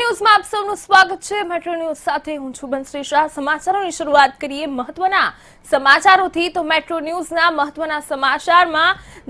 News માં આપ સૌનું સ્વાગત છે। મેટ્રો ન્યૂઝ સાથે હું છું બંસરી શાહ। સમાચારોની શરૂઆત કરીએ મહત્વના સમાચારોથી। તો મેટ્રો ન્યૂઝના મહત્વના સમાચારમાં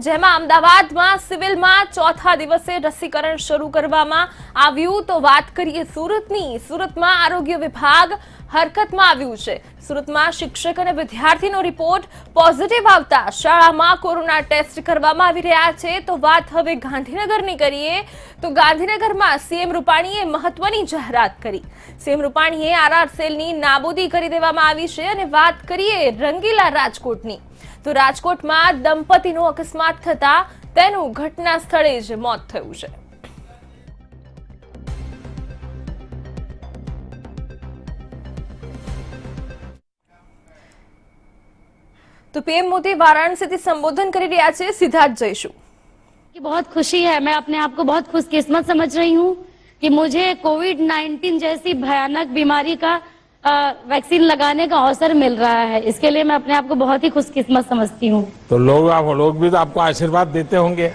જેમાં અમદાવાદમાં સિવિલમાં ચોથા દિવસે રસીકરણ શરૂ કરવામાં આવ્યું। તો વાત કરીએ સુરતની। સુરતમાં આરોગ્ય વિભાગ હરકતમાં આવ્યું છે। સુરતમાં શિક્ષક અને વિદ્યાર્થીનો રિપોર્ટ પોઝિટિવ આવતા શાળામાં કોરોના ટેસ્ટ કરવામાં આવી રહ્યા છે। તો વાત હવે ગાંધીનગરની કરીએ। તો ગાંધીનગરમાં સીએમ રૂપાણીએ મહત્વની જાહેરાત કરી। સીએમ રૂપાણીએ આરઆર સેલની નાબૂદી કરી દેવામાં આવી છે। અને વાત કરીએ રંગીલા રાજકોટની। તો રાજકોટમાં દંપતીનો અકસ્માત થતા તેનું ઘટના સ્થળે જ મોત થયું છે। तो पीएम मोदी वाराणसी से संबोधन कर रहा है। सीधा जयशु कि बहुत खुशी है, मैं अपने आप को बहुत खुशकिस्मत समझ रही हूँ कि मुझे कोविड-19 जैसी भयानक बीमारी का वैक्सीन लगाने का अवसर मिल रहा है। इसके लिए मैं अपने आप को बहुत ही खुशकिस्मत समझती हूँ। तो लोग भी तो आपको आशीर्वाद देते होंगे।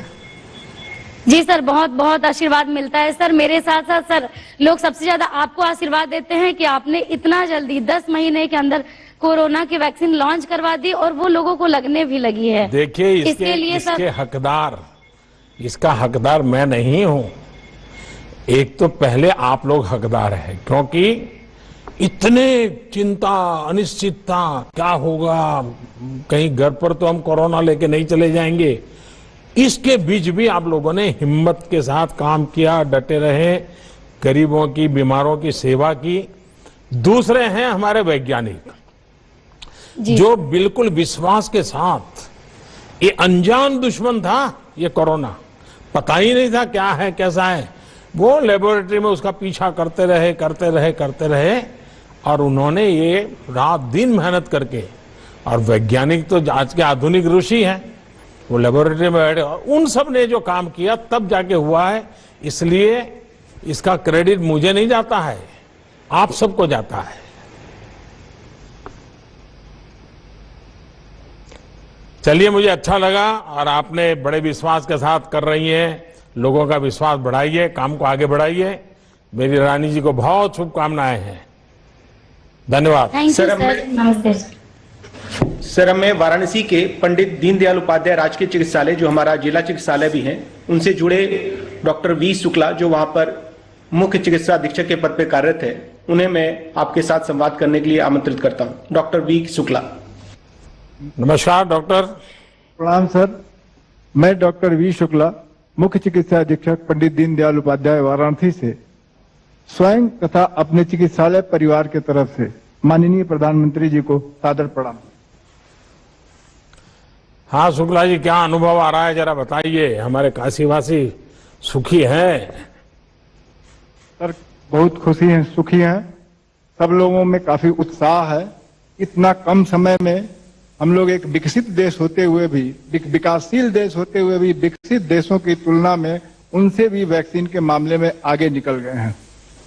जी सर, बहुत बहुत आशीर्वाद मिलता है सर। मेरे साथ साथ सर लोग सबसे ज्यादा आपको आशीर्वाद देते हैं कि आपने इतना जल्दी 10 महीने के अंदर कोरोना की वैक्सीन लॉन्च करवा दी और वो लोगों को लगने भी लगी है। देखिए इसका हकदार मैं नहीं हूं। एक तो पहले आप लोग हकदार हैं, क्योंकि इतने चिंता अनिश्चितता, क्या होगा, कहीं घर पर तो हम कोरोना लेके नहीं चले जाएंगे। इसके बीच भी आप लोगों ने हिम्मत के साथ काम किया, डटे रहे, गरीबों की, बीमारों की सेवा की। दूसरे हैं हमारे वैज्ञानिक जो बिल्कुल विश्वास के साथ, ये अनजान दुश्मन था ये कोरोना, पता ही नहीं था क्या है कैसा है। वो लेबोरेटरी में उसका पीछा करते रहे और उन्होंने ये रात दिन मेहनत करके, और वैज्ञानिक तो आज के आधुनिक ऋषि हैं, वो लेबोरेटरी में बैठे और उन सब ने जो काम किया तब जाके हुआ है। इसलिए इसका क्रेडिट मुझे नहीं जाता है, आप सबको जाता है। चलिए, मुझे अच्छा लगा और आपने बड़े विश्वास के साथ कर रही हैं। लोगों का विश्वास बढ़ाइए, काम को आगे बढ़ाइए। मेरी रानी जी को बहुत शुभकामनाएं हैं। धन्यवाद। सर, हमें वाराणसी के पंडित दीनदयाल उपाध्याय राजकीय चिकित्सालय, जो हमारा जिला चिकित्सालय भी है, उनसे जुड़े डॉक्टर वी शुक्ला, जो वहां पर मुख्य चिकित्सा अधीक्षक के पद पर कार्यरत है, उन्हें मैं आपके साथ संवाद करने के लिए आमंत्रित करता हूं। Doctor V Shukla. नमस्कार डॉक्टर। प्रणाम सर, मैं डॉक्टर वी शुक्ला, मुख्य चिकित्सा अधीक्षक पंडित दीनदयाल उपाध्याय वाराणसी से स्वयं तथा अपने चिकित्सालय परिवार के तरफ से माननीय प्रधानमंत्री जी को सादर प्रणाम। हाँ शुक्ला जी, क्या अनुभव आ रहा है जरा बताइए। हमारे काशीवासी सुखी हैं? सर बहुत खुशी हैं, सुखी हैं। सब लोगों में काफी उत्साह है। इतना कम समय में हम लोग एक विकसित देश होते हुए भी, विकासशील देश होते हुए भी विकसित देशों की तुलना में उनसे भी वैक्सीन के मामले में आगे निकल गए हैं।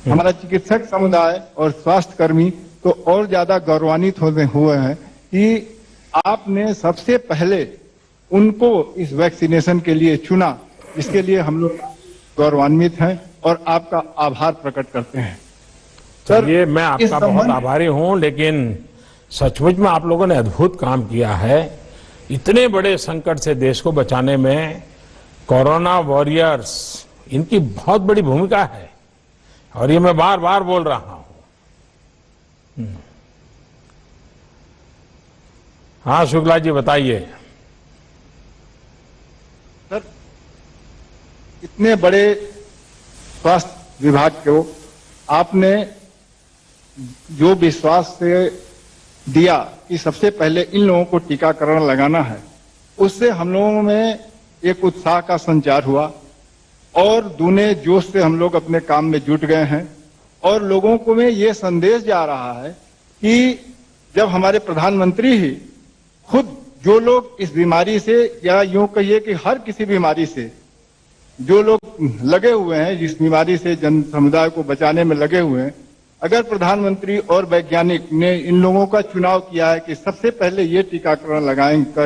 हमारा चिकित्सक समुदाय और स्वास्थ्य कर्मी तो और ज्यादा गौरवान्वित हुए हैं कि आपने सबसे पहले उनको इस वैक्सीनेशन के लिए चुना। इसके लिए हम लोग गौरवान्वित हैं और आपका आभार प्रकट करते हैं। सर, ये मैं आपका बहुत आभारी हूं, लेकिन सचमुच में आप लोगों ने अद्भुत काम किया है। इतने बड़े संकट से देश को बचाने में कोरोना वॉरियर्स, इनकी बहुत बड़ी भूमिका है और ये मैं बार बार बोल रहा हूं। हाँ शुक्ला जी बताइए। सर, इतने बड़े स्वास्थ्य विभाग को आपने जो विश्वास से दिया कि सबसे पहले इन लोगों को टीकाकरण लगाना है, उससे हम लोगों में एक उत्साह का संचार हुआ और दूने जोश से हम लोग अपने काम में जुट गए हैं। और लोगों को में ये संदेश जा रहा है कि जब हमारे प्रधानमंत्री ही खुद, जो लोग इस बीमारी से, या यूं कहिए कि हर किसी बीमारी से जो लोग लगे हुए हैं, जिस बीमारी से जन समुदाय को बचाने में लगे हुए हैं, अगर प्रधानमंत्री और वैज्ञानिक ने इन लोगों का चुनाव किया है कि सबसे पहले ये टीकाकरण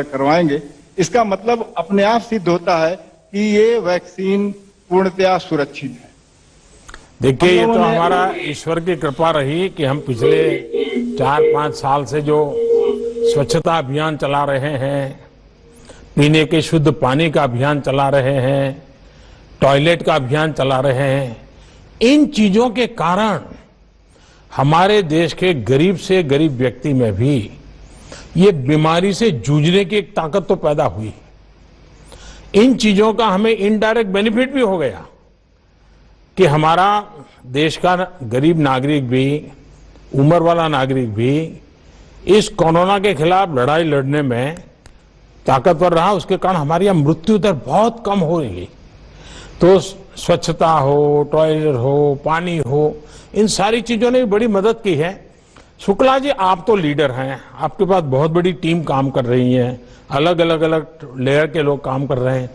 करवाएंगे, इसका मतलब अपने आप सिद्ध होता है कि ये वैक्सीन पूर्णतया सुरक्षित है। देखिए, ये तो लोगों ने- हमारा ईश्वर की कृपा रही कि हम पिछले 4-5 साल से जो स्वच्छता अभियान चला रहे हैं, पीने के शुद्ध पानी का अभियान चला रहे हैं, टॉयलेट का अभियान चला रहे हैं, इन चीजों के कारण हमारे देश के गरीब से गरीब व्यक्ति में भी ये बीमारी से जूझने की एक ताकत तो पैदा हुई। इन चीजों का हमें इनडायरेक्ट बेनिफिट भी हो गया कि हमारा देश का गरीब नागरिक भी, उम्र वाला नागरिक भी इस कोरोना के खिलाफ लड़ाई लड़ने में ताकतवर रहा। उसके कारण हमारी यहां मृत्यु दर बहुत कम हो रही है। तो स्वच्छता हो, टॉयलेट हो, पानी हो, इन सारी चीजों ने भी बड़ी मदद की है। शुक्ला जी, आप तो लीडर हैं, आपके पास बहुत बड़ी टीम काम कर रही है, अलग अलग लेयर के लोग काम कर रहे हैं।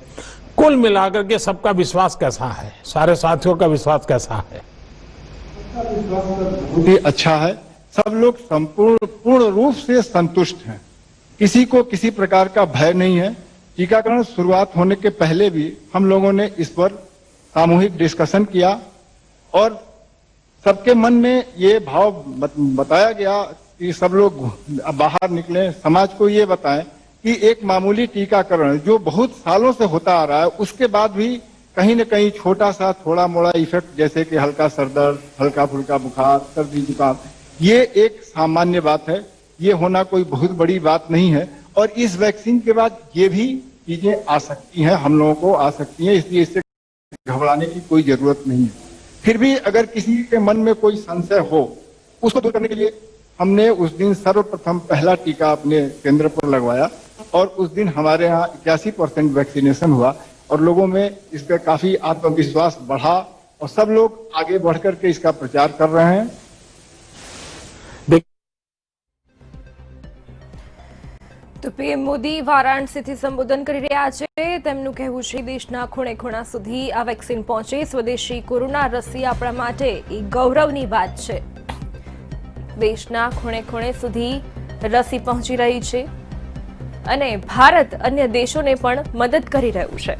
कुल मिलाकर के सबका विश्वास कैसा है, सारे साथियों का विश्वास कैसा है? बहुत ही अच्छा है। सब लोग पूर्ण रूप से संतुष्ट हैं। किसी को किसी प्रकार का भय नहीं है। टीकाकरण शुरुआत होने के पहले भी हम लोगों ने इस पर सामूहिक डिस्कशन किया और सबके मन में ये भाव बताया गया कि सब लोग बाहर निकले, समाज को ये बताएं कि एक मामूली टीकाकरण जो बहुत सालों से होता आ रहा है, उसके बाद भी कहीं न कहीं छोटा सा थोड़ा मोड़ा इफेक्ट, जैसे कि हल्का सर दर्द, हल्का फुल्का बुखार, सर्दी जुकाम, ये एक सामान्य बात है। ये होना कोई बहुत बड़ी बात नहीं है और इस वैक्सीन के बाद ये भी चीजें आ सकती हैं, हम लोगों को आ सकती हैं, इसलिए इससे घबराने की कोई जरूरत नहीं है। फिर भी अगर किसी के मन में कोई संशय हो, उसको दूर करने के लिए हमने उस दिन सर्वप्रथम पहला टीका अपने केंद्र पर लगवाया और उस दिन हमारे यहाँ 81% वैक्सीनेशन हुआ और लोगों में इसका काफी आत्मविश्वास बढ़ा और सब लोग आगे बढ़कर के इसका प्रचार कर रहे हैं। તો પીએમ મોદી વારાણસીથી સંબોધન કરી રહ્યા છે। તેમનું કહેવું છે દેશના ખૂણે ખૂણા સુધી આ વેક્સિન પહોંચે। સ્વદેશી કોરોના રસી આપણા માટે એક ગૌરવની વાત છે। દેશના ખૂણે ખૂણે સુધી રસી પહોંચી રહી છે અને ભારત અન્ય દેશોને પણ મદદ કરી રહ્યું છે।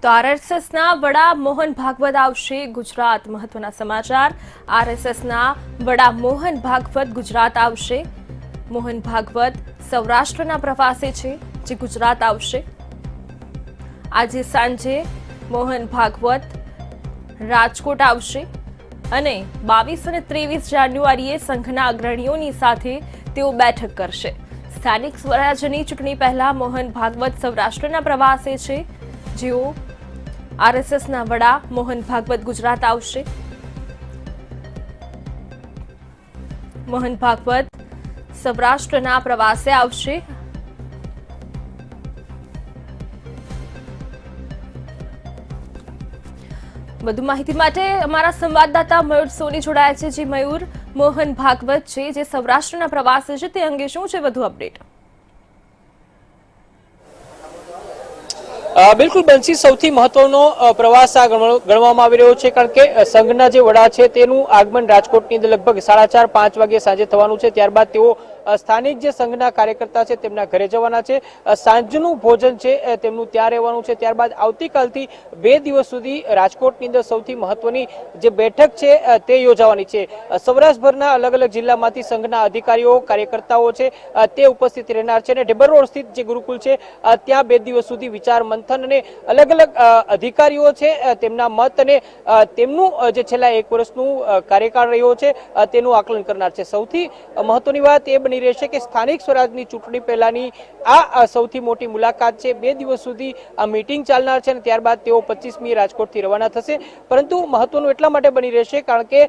તો આરએસએસના વડા મોહન ભાગવત આવશે ગુજરાત। મહત્વના સમાચાર। આરએસએસના વડા મોહન ભાગવત ગુજરાત આવશે। મોહન ભાગવત સૌરાષ્ટ્રના પ્રવાસે છે, જે ગુજરાત આવશે। આજે સાંજે મોહન ભાગવત રાજકોટ આવશે અને 22 અને 23 જાન્યુઆરીએ સંઘના અગ્રણીઓની સાથે તેઓ બેઠક કરશે। સ્થાનિક સ્વરાજ્યની ચૂંટણી પહેલા મોહન ભાગવત સૌરાષ્ટ્રના પ્રવાસે છે, જેઓ આરએસએસના વડા મોહન ભાગવત ગુજરાત આવશે। મોહન ભાગવત સૌરાષ્ટ્રના પ્રવાસે આવશે। વધુ માહિતી માટે અમારા સંવાદદાતા મયુર સોની જોડાયા છે। જે મયુર, મોહન ભાગવત છે જે સૌરાષ્ટ્રના પ્રવાસે છે, તે અંગે શું છે વધુ અપડેટ? બિલકુલ બંસી, સૌથી મહત્વનો પ્રવાસ આ ગણવામાં આવી રહ્યો છે, કારણ કે સંઘના જે વડા છે તેનું આગમન રાજકોટની અંદર લગભગ 4:30-5 વાગે સાંજે થવાનું છે। ત્યારબાદ તેઓ સ્થાનિક જે સંઘના કાર્યકર્તા છે તેમના ઘરે જવાના છે। સાંજનું ભોજન છે તેમનું ત્યાં રહેવાનું છે। ત્યારબાદ આવતીકાલથી 2 દિવસ સુધી રાજકોટની અંદર સૌથી મહત્વની જે બેઠક છે તે યોજાવાની છે। સૌરાષ્ટ્રભરના અલગ અલગ જિલ્લામાંથી સંઘના અધિકારીઓ, કાર્યકર્તાઓ છે તે ઉપસ્થિત રહેનાર છે અને ઢેબર રોડ સ્થિત જે ગુરુકુલ છે ત્યાં 2 દિવસ સુધી વિચાર મંથન અને અલગ અલગ અધિકારીઓ છે તેમના મત અને તેમનું જે છેલ્લા 1 વર્ષનું કાર્યકાળ રહ્યો છે તેનું આકલન કરનાર છે। સૌથી મહત્વની વાત એ બની રહેશે કે સ્થાનિક સ્વરાજની ચૂંટણી પહેલાની આ સૌથી મોટી મુલાકાત છે। 2 દિવસ સુધી આ મીટિંગ ચાલનાર છે અને ત્યારબાદ તેઓ 25મી રાજકોટથી રવાના થશે। પરંતુ મહત્વનું એટલા માટે બની રહેશે કારણ કે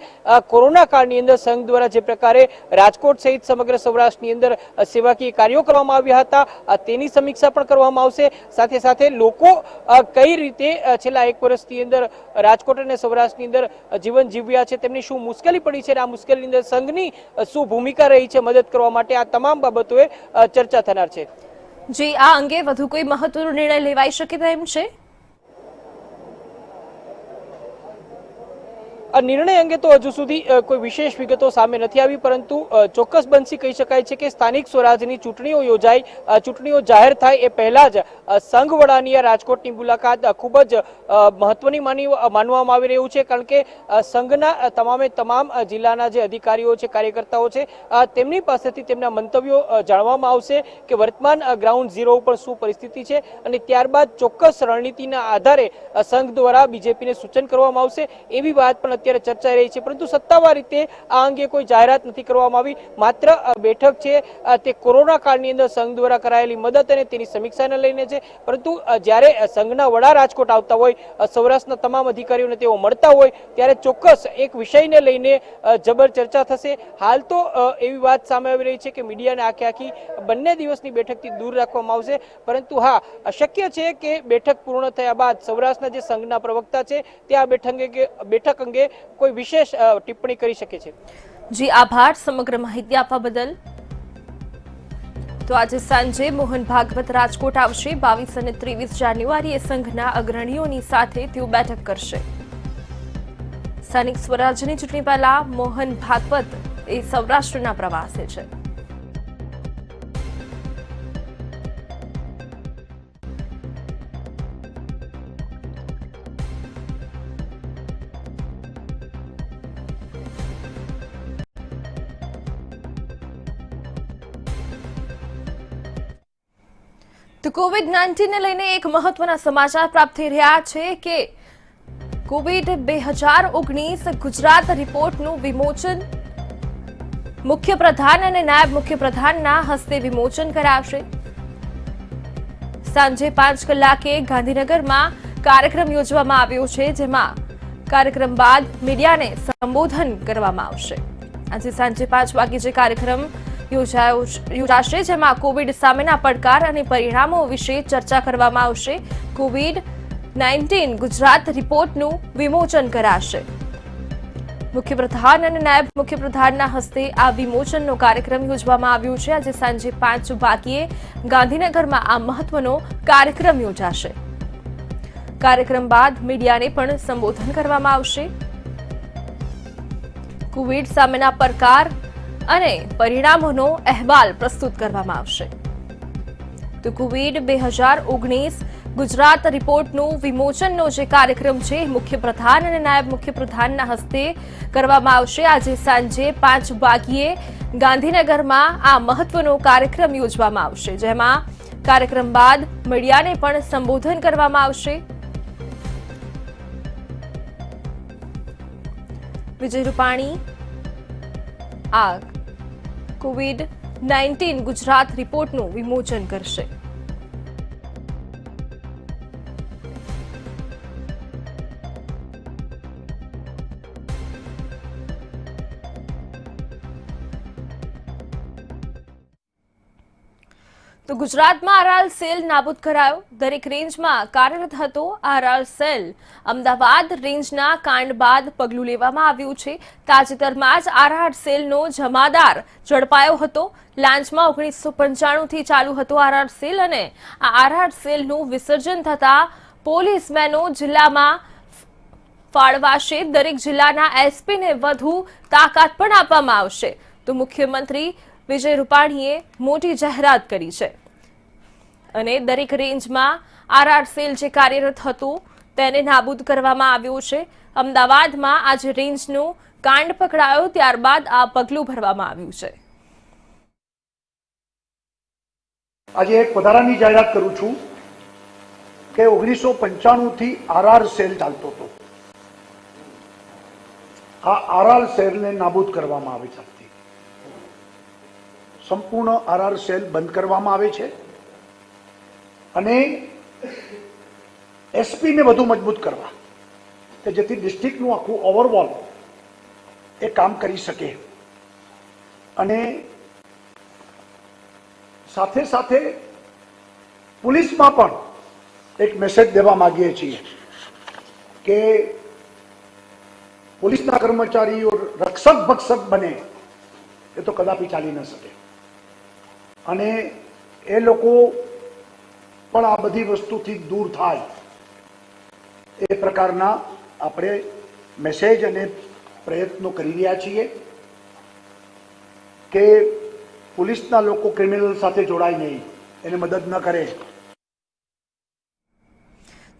કોરોના કાળની અંદર સંઘ દ્વારા જે પ્રકારે રાજકોટ સહિત સમગ્ર સૌરાષ્ટ્રની અંદર સેવાકીય કાર્યો કરવામાં આવ્યા હતા તેની સમીક્ષા પણ કરવામાં આવશે। સાથે સાથે લોકો કઈ રીતે છેલ્લા 1 વર્ષની અંદર રાજકોટ અને સૌરાષ્ટ્રની અંદર જીવન જીવ્યા છે, તેમની શું મુશ્કેલી પડી છે અને આ મુશ્કેલીની અંદર સંઘની શું ભૂમિકા રહી છે મદદ કરવા માટે, આ તમામ બાબતોએ ચર્ચા થનાર છે। જી, આ અંગે વધુ કોઈ મહત્વનો નિર્ણય લેવાઈ શકે તેમ છે? નિર્ણય અંગે તો હજુ સુધી કોઈ વિશેષ વિગતો સામે નથી આવી, પરંતુ ચોક્કસ બનશી કહી શકાય છે કે સ્થાનિક સ્વરાજની ચૂંટણીઓ યોજાય, ચૂંટણીઓ જાહેર થાય એ પહેલા જ સંઘ વડાની આ રાજકોટની મુલાકાત ખૂબ જ મહત્વની માનવામાં આવી રહ્યું છે, કારણ કે સંઘના તમામે તમામ જિલ્લાના જે અધિકારીઓ છે, કાર્યકર્તાઓ છે, તેમની પાસેથી તેમના મંતવ્યો જાણવામાં આવશે કે વર્તમાન ગ્રાઉન્ડ ઝીરો ઉપર શું પરિસ્થિતિ છે, અને ત્યારબાદ ચોક્કસ રણનીતિના આધારે સંઘ દ્વારા બીજેપીને સૂચન કરવામાં આવશે, એવી વાત પણ અત્યારે ચર્ચાઈ રહી છે. પરંતુ સત્તાવાર રીતે આ અંગે કોઈ જાહેરાત નથી કરવામાં આવી. માત્ર બેઠક છે તે કોરોના કાળની અંદર સંઘ દ્વારા કરાયેલી મદદ અને તેની સમીક્ષાને લઈને છે. પરંતુ જ્યારે સંઘના વડા રાજકોટ આવતા હોય, સૌરાષ્ટ્રના તમામ અધિકારીઓને તેઓ મળતા હોય, ત્યારે ચોક્કસ એક વિષયને લઈને જબર ચર્ચા થશે. હાલ તો એવી વાત સામે આવી રહી છે કે મીડિયાને આખી બંને દિવસની બેઠકથી દૂર રાખવામાં આવશે. પરંતુ હા, શક્ય છે કે બેઠક પૂર્ણ થયા બાદ સૌરાષ્ટ્રના જે સંઘના પ્રવક્તા છે તે આ બેઠક અંગે કોઈ વિશેષ ટિપ્પણી કરી શકે છે. જી આભાર સમગ્ર માહિતી આપવા બદલ. તો આજે સાંજે મોહન ભાગવત રાજકોટ આવશે. 22 અને 23 જાન્યુઆરીએ સંઘના અગ્રણીઓની સાથે તેઓ બેઠક કરશે. સ્થાનિક સ્વરાજ્યની ચૂંટણી પહેલા મોહન ભાગવત એ સૌરાષ્ટ્રના પ્રવાસે છે. તો કોવિડ-19 ને લઈને એક મહત્વના સમાચાર પ્રાપ્ત થઈ રહ્યા છે કે કોવિડ 2019 ગુજરાત રિપોર્ટનું વિમોચન મુખ્યપ્રધાન અને નાયબ મુખ્યપ્રધાનના હસ્તે વિમોચન કરાશે. સાંજે 5 કલાકે ગાંધીનગરમાં કાર્યક્રમ યોજવામાં આવ્યો છે, જેમાં કાર્યક્રમ બાદ મીડિયાને સંબોધન કરવામાં આવશે. આજે સાંજે 5 વાગે જે કાર્યક્રમ યોજાશે, જેમાં કોવિડ સામેના પડકાર અને પરિણામો વિશે ચર્ચા કરવામાં આવશે. કોવિડ-19 ગુજરાત રિપોર્ટનું વિમોચન કરાશે. મુખ્યપ્રધાન અને નાયબ મુખ્યપ્રધાનના હસ્તે આ વિમોચનનો કાર્યક્રમ યોજવામાં આવ્યો છે. આજે સાંજે 5 વાગ્યે ગાંધીનગરમાં આ મહત્વનો કાર્યક્રમ યોજાશે. કાર્યક્રમ બાદ મીડિયાને પણ સંબોધન કરવામાં આવશે. કોવિડ સામેના પડકાર અને પરિણામોનો અહેવાલ પ્રસ્તુત કરવામાં આવશે. તો કોવિડ 2019 ગુજરાત રિપોર્ટનું વિમોચનનો જે કાર્યક્રમ છે, મુખ્યપ્રધાન અને નાયબ મુખ્યપ્રધાનના હસ્તે કરવામાં આવશે. આજે સાંજે 5 વાગ્યે ગાંધીનગરમાં આ મહત્વનો કાર્યક્રમ યોજવામાં આવશે, જેમાં કાર્યક્રમ બાદ મીડિયાને પણ સંબોધન કરવામાં આવશે. વિજય રૂપાણી આ કોવિડ-19 ગુજરાત રિપોર્ટનું વિમોચન કરશે. તો ગુજરાતમાં આરઆર સેલ નાબૂદ કરાયો. દરેક રેન્જમાં કાર્યરત હતો આરઆર સેલ. અમદાવાદ રેન્જના કાંડ બાદ પગલું લેવામાં આવ્યું છે. તાજેતરમાં જ આરઆર સેલનો જમાદાર ઝડપાયો હતો. લાંચમાં 1995 થી ચાલુ હતો આરઆર સેલ, અને આ આરઆર સેલનું વિસર્જન થતા પોલીસમેનો જિલ્લામાં ફાળવાશે. દરેક જિલ્લાના એસપીને વધુ તાકાત પણ આપવામાં આવશે. તો મુખ્યમંત્રી વિજય રૂપાણીએ મોટી જાહેરાત કરી છે, અને દરેક રેન્જમાં આરઆર સેલ જે કાર્યરત હતું તેને નાબૂદ કરવામાં આવ્યું છે. અમદાવાદમાં આજે રેન્જનું કાંડ પકડાયો, ત્યારબાદ આ પગલું ભરવામાં આવ્યું છે. આજે એક વધારાની જાહેરાત કરું છું કે 1995 થી આરઆર સેલ ચાલતો હતો. આ આરઆર સેલને નાબૂદ કરવામાં આવે છે. સંપૂર્ણ આરઆર સેલ બંધ કરવામાં આવે છે અને એસપીને વધુ મજબૂત કરવા, કે જેથી ડિસ્ટ્રિક્ટનું આખું ઓવરઓલ એ કામ કરી શકે. અને સાથે સાથે પોલીસમાં પણ એક મેસેજ દેવા માંગીએ છીએ કે પોલીસના કર્મચારીઓ રક્ષક ભક્ષક બને એ તો કદાપી ચાલી ન શકે, અને એ લોકો પણ આ બધી વસ્તુથી દૂર થાય એ પ્રકારના આપણે મેસેજ અને પ્રયત્નો કરી રહ્યા છીએ કે પોલીસના લોકો ક્રિમિનલ સાથે જોડાય નહીં, એને મદદ ન કરે.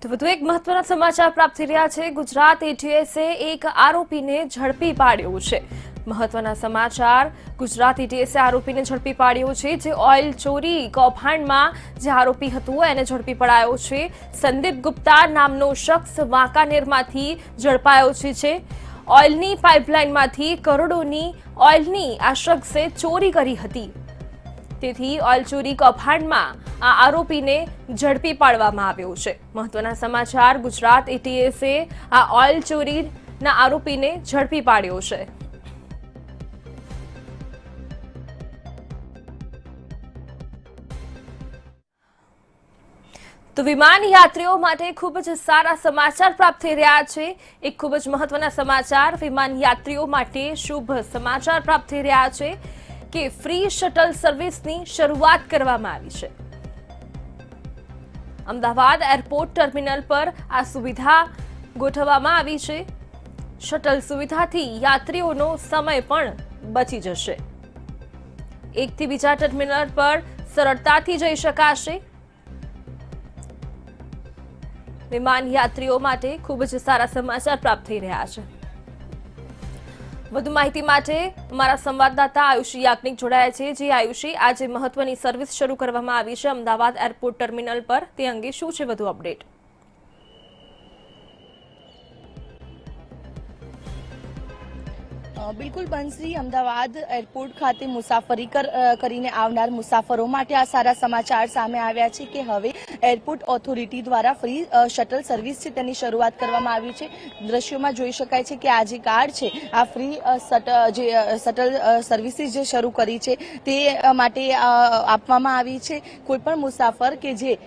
તો વધુ એક મહત્વના સમાચાર પ્રાપ્ત થઈ રહ્યા છે. ગુજરાત એટીએસે એક આરોપીને ઝડપી પાડ્યો છે. મહત્વના સમાચાર, ગુજરાત એટીએસે આરોપીને ઝડપી પાડ્યો છે. જે ઓઇલ ચોરી કૌભાંડમાં જે આરોપી હતો એને ઝડપી પડાયો છે. સંદીપ ગુપ્તા નામનો શખ્સ વાંકાનેરમાંથી ઝડપાયો છે. ઓઇલની પાઇપલાઇનમાંથી કરોડોની ઓઇલની આ શખ્સે ચોરી કરી હતી. તેથી ઓઇલ ચોરી કૌભાંડમાં આ આરોપીને ઝડપી પાડવામાં આવ્યો છે. મહત્વના સમાચાર, ગુજરાત એટીએસે આ ઓઇલ ચોરીના આરોપીને ઝડપી પાડ્યો છે. તો વિમાન યાત્રીઓ માટે ખૂબ જ સારા સમાચાર પ્રાપ્ત થઈ રહ્યા છે. એક ખૂબ જ મહત્વના સમાચાર, વિમાન યાત્રીઓ માટે શુભ સમાચાર પ્રાપ્ત થઈ રહ્યા છે કે ફ્રી શટલ સર્વિસની શરૂઆત કરવામાં આવી છે. અમદાવાદ એરપોર્ટ ટર્મિનલ પર આ સુવિધા ગોઠવવામાં આવી છે. શટલ સુવિધાથી યાત્રીઓનો સમય પણ બચી જશે. એકથી બીજા ટર્મિનલ પર સરળતાથી જઈ શકાશે. વિમાન યાત્રીઓ માટે ખૂબ જ સારા સમાચાર પ્રાપ્ત થઈ રહ્યા છે. વધુ માહિતી માટે અમારા સંવાદદાતા આયુષી યાજ્ઞિક જોડાયા છે. જે આયુષી, આજે મહત્વની સર્વિસ શરૂ કરવામાં આવી છે અમદાવાદ એરપોર્ટ ટર્મિનલ પર, તે અંગે શું છે વધુ અપડેટ? બિલકુલ બંસરી, અમદાવાદ એરપોર્ટ ખાતે મુસાફરી કરીને આવનાર મુસાફરો માટે આ સારા સમાચાર સામે આવ્યા છે કે હવે એરપોર્ટ ઓથોરિટી દ્વારા ફ્રી શટલ સર્વિસ છે તેની શરૂઆત કરવામાં આવી છે. દ્રશ્યોમાં જોઈ શકાય છે કે આ જે કાર્ડ છે, આ ફ્રી શટલ સર્વિસીસ જે શરૂ કરી છે તે માટે આપવામાં આવી છે. કોઈપણ મુસાફર કે જે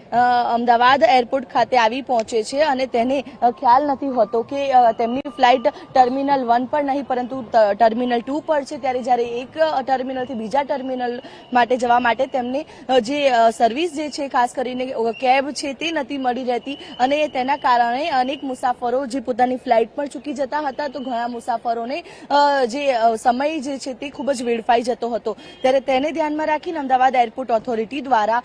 અમદાવાદ એરપોર્ટ ખાતે આવી પહોંચે છે અને તેને ખ્યાલ નથી હોતો કે તેમની ફ્લાઇટ ટર્મિનલ 1 પર નહીં પરંતુ ટર્મિનલ 2 પર છે, ત્યારે જ્યારે એક ટર્મિનલથી બીજા ટર્મિનલ માટે જવા માટે તેમને જે સર્વિસ જે છે, ખાસ કરીને કેબ છે, તે નથી મળી રહેતી અને તેના કારણે અનેક મુસાફરો જે પોતાની ફ્લાઇટ પણ ચૂકી જતા હતા, તો ઘણા મુસાફરોને જે સમય જે છે તે ખૂબ જ વેડફાઈ જતો હતો. ત્યારે તેને ધ્યાનમાં રાખીને અમદાવાદ એરપોર્ટ ઓથોરિટી દ્વારા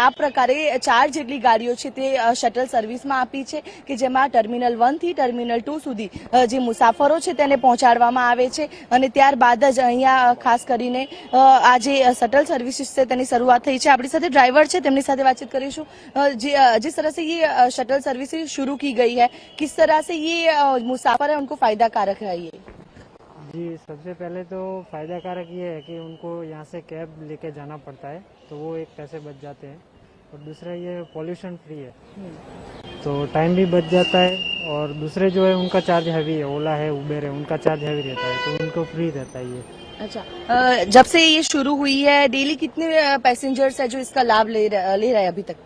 આ પ્રકારે 4 જેટલી ગાડીઓ છે તે શટલ સર્વિસમાં આપી છે કે જેમાં ટર્મિનલ 1 થી ટર્મિનલ 2 સુધી જે મુસાફરો છે તેને પહોંચાડવામાં આવે છે અને ત્યારબાદ જ અહીંયા ખાસ કરીને આ જે શટલ સર્વિસીસ છે તેની શરૂઆત થઈ છે. આપણી સાથે ડ્રાઈવર છે, તેમની સાથે बातचीत करीશું. जिस तरह से ये शटल सर्विस शुरू की गई है, किस तरह से ये मुसाफिर है उनको फायदा कारक है? ये जी, सबसे पहले तो फायदा कारक ये है कि उनको यहाँ से कैब लेके जाना पड़ता है, तो वो एक पैसे बच जाते हैं. और दूसरा ये पॉल्यूशन फ्री है, तो टाइम भी बच जाता है. और दूसरे जो है उनका चार्ज हैवी है, ओला है, उबेर है, उनका चार्ज हैवी रहता है, तो उनको फ्री रहता है ये. अच्छा, जब से ये शुरू हुई है डेली कितने पैसेंजर्स है जो इसका लाभ ले रहे हैं अभी तक?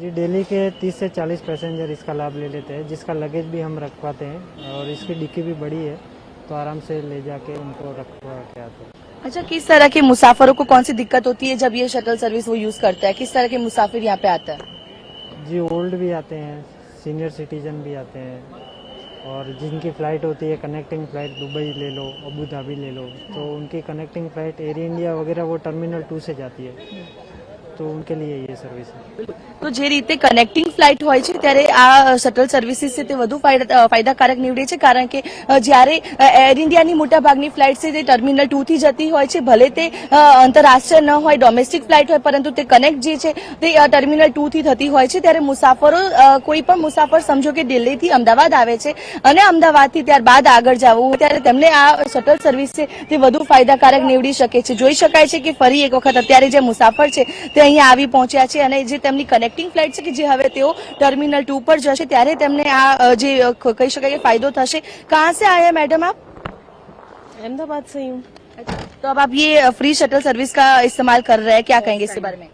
जी, डेली के 30 से 40 पैसेंजर इसका लाभ ले लेते हैं, जिसका लगेज भी हम रखवाते हैं और इसकी डिक्की भी बड़ी है, तो आराम से ले जाके उनको रखवा के आते हैं. अच्छा, किस तरह के मुसाफिरों को कौन सी दिक्कत होती है जब ये शटल सर्विस वो यूज करता है? किस तरह के मुसाफिर यहाँ पे आता है? जी, ओल्ड भी आते हैं, सीनियर सिटीजन भी आते हैं, और जिनकी फ़्लाइट होती है कनेक्टिंग फ़्लाइट, दुबई ले लो, अबू धाबी ले लो, तो उनकी कनेक्टिंग फ़्लाइट एयर इंडिया वगैरह वो टर्मिनल 2 से जाती है, तो उनके लिए ये सर्विस है. તો જે રીતે કનેક્ટિંગ ફ્લાઇટ હોય છે ત્યારે આ શટલ સર્વિસીસ છે તે વધુ ફાયદાકારક નીવડે છે, કારણ કે જ્યારે એર ઇન્ડિયાની મોટાભાગની ફ્લાઇટ છે તે ટર્મિનલ 2 થી જતી હોય છે, ભલે તે આંતરરાષ્ટ્રીય ન હોય, ડોમેસ્ટિક ફ્લાઇટ હોય, પરંતુ તે કનેક્ટ જે છે તે ટર્મિનલ 2 થી થતી હોય છે. ત્યારે મુસાફરો, કોઈ પણ મુસાફર સમજો કે દિલ્હીથી અમદાવાદ આવે છે અને અમદાવાદથી ત્યારબાદ આગળ જવું હોય ત્યારે તેમને આ શટલ સર્વિસ છે તે વધુ ફાયદાકારક નીવડી શકે છે. જોઈ શકાય છે કે ફરી એક વખત અત્યારે જે મુસાફર છે તે અહીંયા આવી પહોંચ્યા છે અને જે તેમની કનેક્ટિંગ ફ્લાઇટ છે કે જે હવે તેઓ टर्मिनल 2 पर जશે ત્યારે તેમને આ જે કહી શકાય કે फायदो થશે. कहाँ से आए हैं मैडम आप? अहमदाबाद से हूँ. तो अब आप ये फ्री शटल सर्विस का इस्तेमाल कर रहे हैं, क्या कहेंगे इसके बारे में?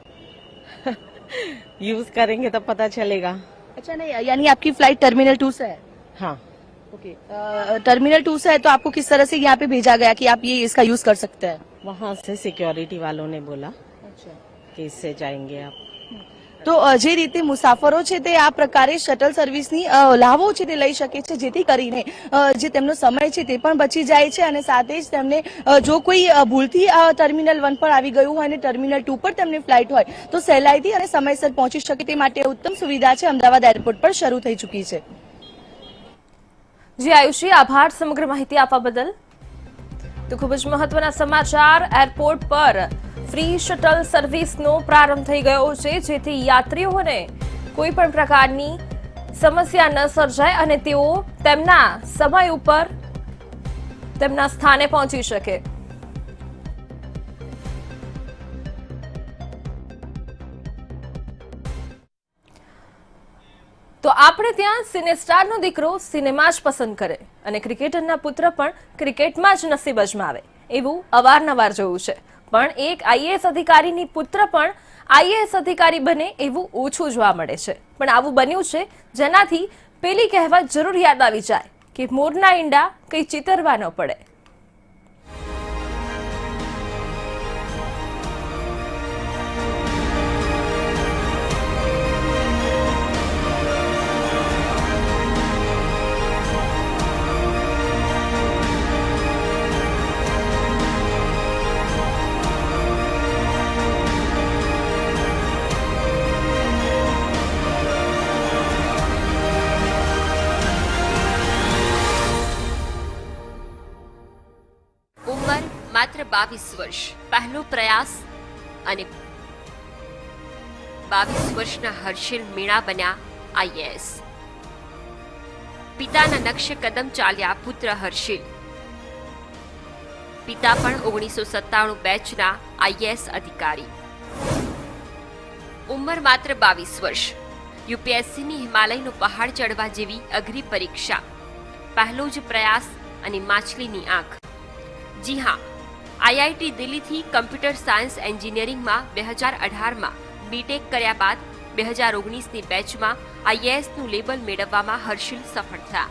यूज करेंगे तब पता चलेगा. अच्छा, नहीं यानी आपकी फ्लाइट टर्मिनल 2 से है? हाँ. ओके, टर्मिनल 2 से है तो आपको किस तरह से यहाँ पे भेजा गया कि आप ये इसका यूज कर सकते हैं? वहाँ से सिक्योरिटी वालों ने बोला अच्छा कि इससे जाएंगे आप. તો જે રીતે મુસાફરો છે તે આ પ્રકારે શટલ સર્વિસની લાભો છે તે લઈ શકે છે, જેથી કરીને જે તેમનો સમય છે તે પણ બચી જાય છે અને સાથે જ તેમને જો કોઈ ભૂલથી ટર્મિનલ 1 પર આવી ગયું હોય અને ટર્મિનલ 2 પર તેમની ફ્લાઇટ હોય તો સહેલાઈથી અને સમયસર પહોંચી શકે તે માટે ઉત્તમ સુવિધા છે અમદાવાદ એરપોર્ટ પર શરૂ થઈ ચૂકી છે. જી આયુષી, આભાર સમગ્ર માહિતી આપવા બદલ. તો ખૂબ જ મહત્વના સમાચાર, એરપોર્ટ પર ફ્રી શટલ સર્વિસનો પ્રારંભ થઈ ગયો છે, જેથી યાત્રીઓને કોઈ પણ પ્રકારની સમસ્યા ન સર્જાય અને તેઓ તેમના સમય ઉપર તેમના સ્થાને પહોંચી શકે. તો આપણે ત્યાં સિનેસ્ટારનો દીકરો સિનેમા જ પસંદ કરે અને ક્રિકેટરના પુત્ર પણ ક્રિકેટમાં જ નસીબ અજમાવે એવું અવારનવાર જોયું છે, પણ એક આઈએએસ અધિકારીની પુત્ર પણ આઈએએસ અધિકારી બને એવું ઓછું જોવા મળે છે. પણ આવું બન્યું છે જેનાથી પેલી કહેવત જરૂર યાદ આવી જાય કે મોરના ઈંડા કંઈ ચિતરવા ન પડે. માત્ર 22 વર્ષ, પહેલો પ્રયાસ અને 22 વર્ષના હર્ષિલ મીણા બન્યા આઈએએસ. પિતાના નકશે કદમ ચાલ્યા પુત્ર હર્ષિલ. પિતા પણ 1997 બેચના આઈએએસ અધિકારી. ઉંમર માત્ર 22 વર્ષ. યુપીએસસીની હિમાલયનો પહાડ ચડવા જેવી અઘરી પરીક્ષા, પહેલો જ પ્રયાસ અને માછલીની આંખ. જી હા, આઈઆઈટી દિલ્હીથી કમ્પ્યુટર સાયન્સ એન્જિનિયરિંગમાં 2018માં બીટેક કર્યા બાદ 2019ની બેચમાં આઈએએસનું લેબલ મેળવવામાં હર્ષિલ સફળ થયા.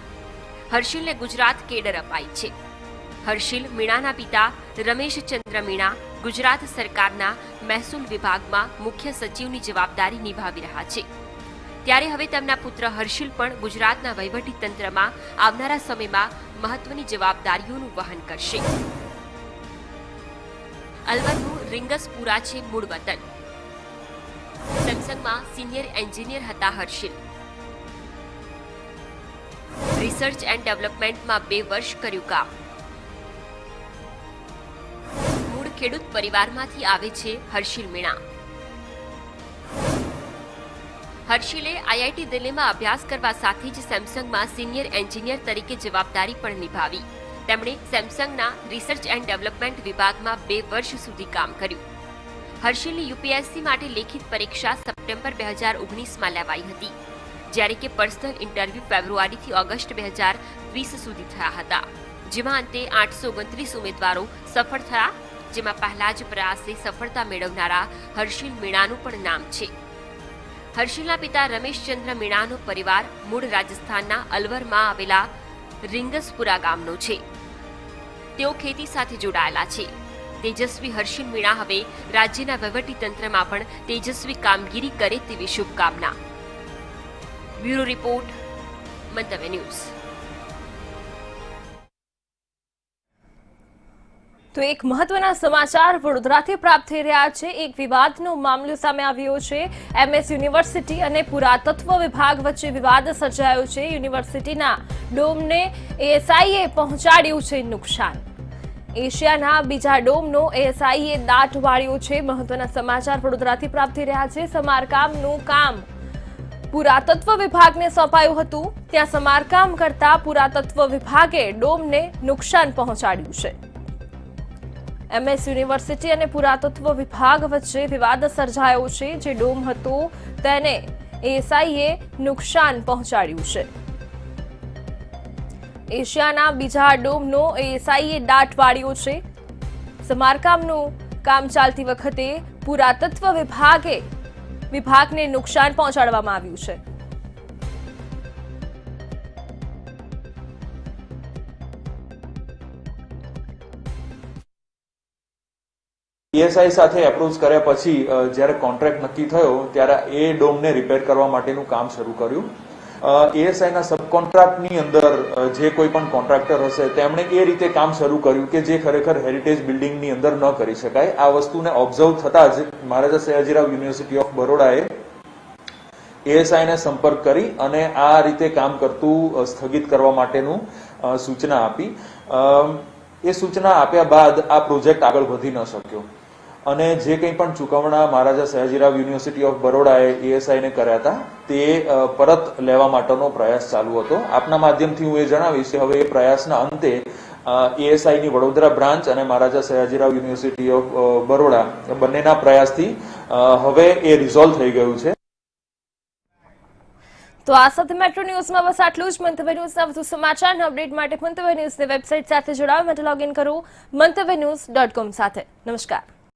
હર્ષિલને ગુજરાત કેડર અપાઈ છે. હર્ષિલ મીણાના પિતા રમેશચંદ્ર મીણા ગુજરાત સરકારના મહેસૂલ વિભાગમાં મુખ્ય સચિવની જવાબદારી નિભાવી રહ્યા છે. ત્યારે હવે તેમના પુત્ર હર્ષિલ પણ ગુજરાતના વહીવટી તંત્રમાં આવનારા સમયમાં મહત્વની જવાબદારીઓનું વહન કરશે. અલવરનું રીંગસપુરા છે મૂળ વતન. સેમસંગમાં સિનિયર એન્જિનિયર હતા હર્ષિલ. રિસર્ચ એન્ડ ડેવલપમેન્ટમાં 2 વર્ષ કર્યું કામ. મૂળ ખેડૂત પરિવારમાંથી આવે છે હર્ષિલ મીણા. હર્ષિલે આઈઆઈટી દિલ્હીમાં અભ્યાસ કરવા સાથે જ સેમસંગમાં સિનિયર એન્જિનિયર તરીકે જવાબદારી પણ નિભાવી. તેમણે સેમસંગના રિસર્ચ એન્ડ ડેવલપમેન્ટ વિભાગમાં 2 વર્ષ સુધી કામ કર્યું. હર્ષિલની યુપીએસસી માટે લેખિત પરીક્ષા સપ્ટેમ્બર 2019માં લેવાઈ હતી, જ્યારે કે પર્સનલ ઇન્ટરવ્યૂ ફેબ્રુઆરીથી ઓગસ્ટ 2020 સુધી થયા હતા, જેમાં અંતે 829 ઉમેદવારો સફળ થયા, જેમાં પહેલા જ પ્રયાસે સફળતા મેળવનારા હર્ષિલ મીણાનું પણ નામ છે. હર્ષિલના પિતા રમેશચંદ્ર મીણાનો પરિવાર મૂળ રાજસ્થાનના અલવરમાં આવેલા રીંગસપુરા ગામનો છે. તેઓ ખેતી સાથે જોડાયેલા છે. તેજસ્વી હર્ષિલ મીણા હવે રાજ્યના વહીવટી તંત્રમાં પણ તેજસ્વી કામગીરી કરે તેવી શુભકામના. બ્યુરો રિપોર્ટ, મંતવ્ય ન્યૂઝ. તો એક મહત્વના સમાચાર વડોદરાથી પ્રાપ્ત થઈ રહ્યા છે. એક વિવાદનો મામલો સામે આવ્યો છે. એમએસ યુનિવર્સિટી અને પુરાતત્વ વિભાગ વચ્ચે વિવાદ સર્જાયો છે. યુનિવર્સિટીના ડોમને એએસઆઈએ પહોંચાડ્યું છે નુકસાન. એશિયાના બીજા ડોમનો એએસઆઈએ દાટ વાળ્યો છે. મહત્વના સમાચાર વડોદરાથી પ્રાપ્ત થઈ રહ્યા છે. સમારકામનું કામ પુરાતત્વ વિભાગને સોંપાયું હતું. ત્યાં સમારકામ કરતા પુરાતત્વ વિભાગે ડોમને નુકસાન પહોંચાડ્યું છે. એમએસ યુનિવર્સિટી અને પુરાતત્વ વિભાગ વચ્ચે વિવાદ સર્જાયો છે. જે ડોમ હતો તેને એએસઆઈએ નુકસાન પહોંચાડ્યું છે. એશિયાના બીજા ડોમનો એએસઆઈએ દાટ વાળ્યો છે. સમારકામનું કામ ચાલતી વખતે પુરાતત્વ વિભાગને નુકસાન પહોંચાડવામાં આવ્યું છે. ESI સાથે એપ્રોચ કર્યા પછી જ્યારે કોન્ટ્રાક્ટ નક્કી થયો ત્યારે એ ડોમને રિપેર કરવા માટેનું કામ શરૂ કર્યું. ESI ના સબકોન્ટ્રાક્ટની અંદર જે કોઈ પણ કોન્ટ્રાક્ટર હશે તેમણે એ રીતે કામ શરૂ કર્યું કે જે ખરેખર હેરિટેજ બિલ્ડિંગની અંદર ન કરી શકાય. આ વસ્તુને ઓબ્ઝર્વ થતા જ Maharaja Sayajirao university of બરોડાએ ESI ને સંપર્ક કરી અને આ રીતે કામ કરતું સ્થગિત કરવા માટેનું સૂચના આપી. એ સૂચના આપ્યા બાદ આ પ્રોજેક્ટ આગળ વધી ન શક્યો અને જે કંઈ પણ ચૂકવણા Maharaja Sayajirao university of બરોડાએ ESI ને કર્યા હતા તે પરત લેવા માટેનો પ્રયાસ ચાલુ હતો. આપના માધ્યમથી હું એ જણાવીશ કે હવે એ પ્રયાસના અંતે ESI ની વડોદરા બ્રાન્ચ અને મહારાજા સયાજીરાવ યુનિવર્સિટી ઓફ બરોડા બંનેના પ્રયાસથી હવે એ રિઝોલ્વ થઈ ગયું છે. તો આ સાથે મેટ્રો ન્યૂઝમાં બસ આટલું જ. મંતવ્ય ન્યૂઝના વધુ સમાચારના અપડેટ માટે મંતવ્ય ન્યૂઝની વેબસાઇટ સાથે જોડાવા માટે લોગિન કરો મંતવ્યન્યૂઝ.com સાથે. નમસ્કાર.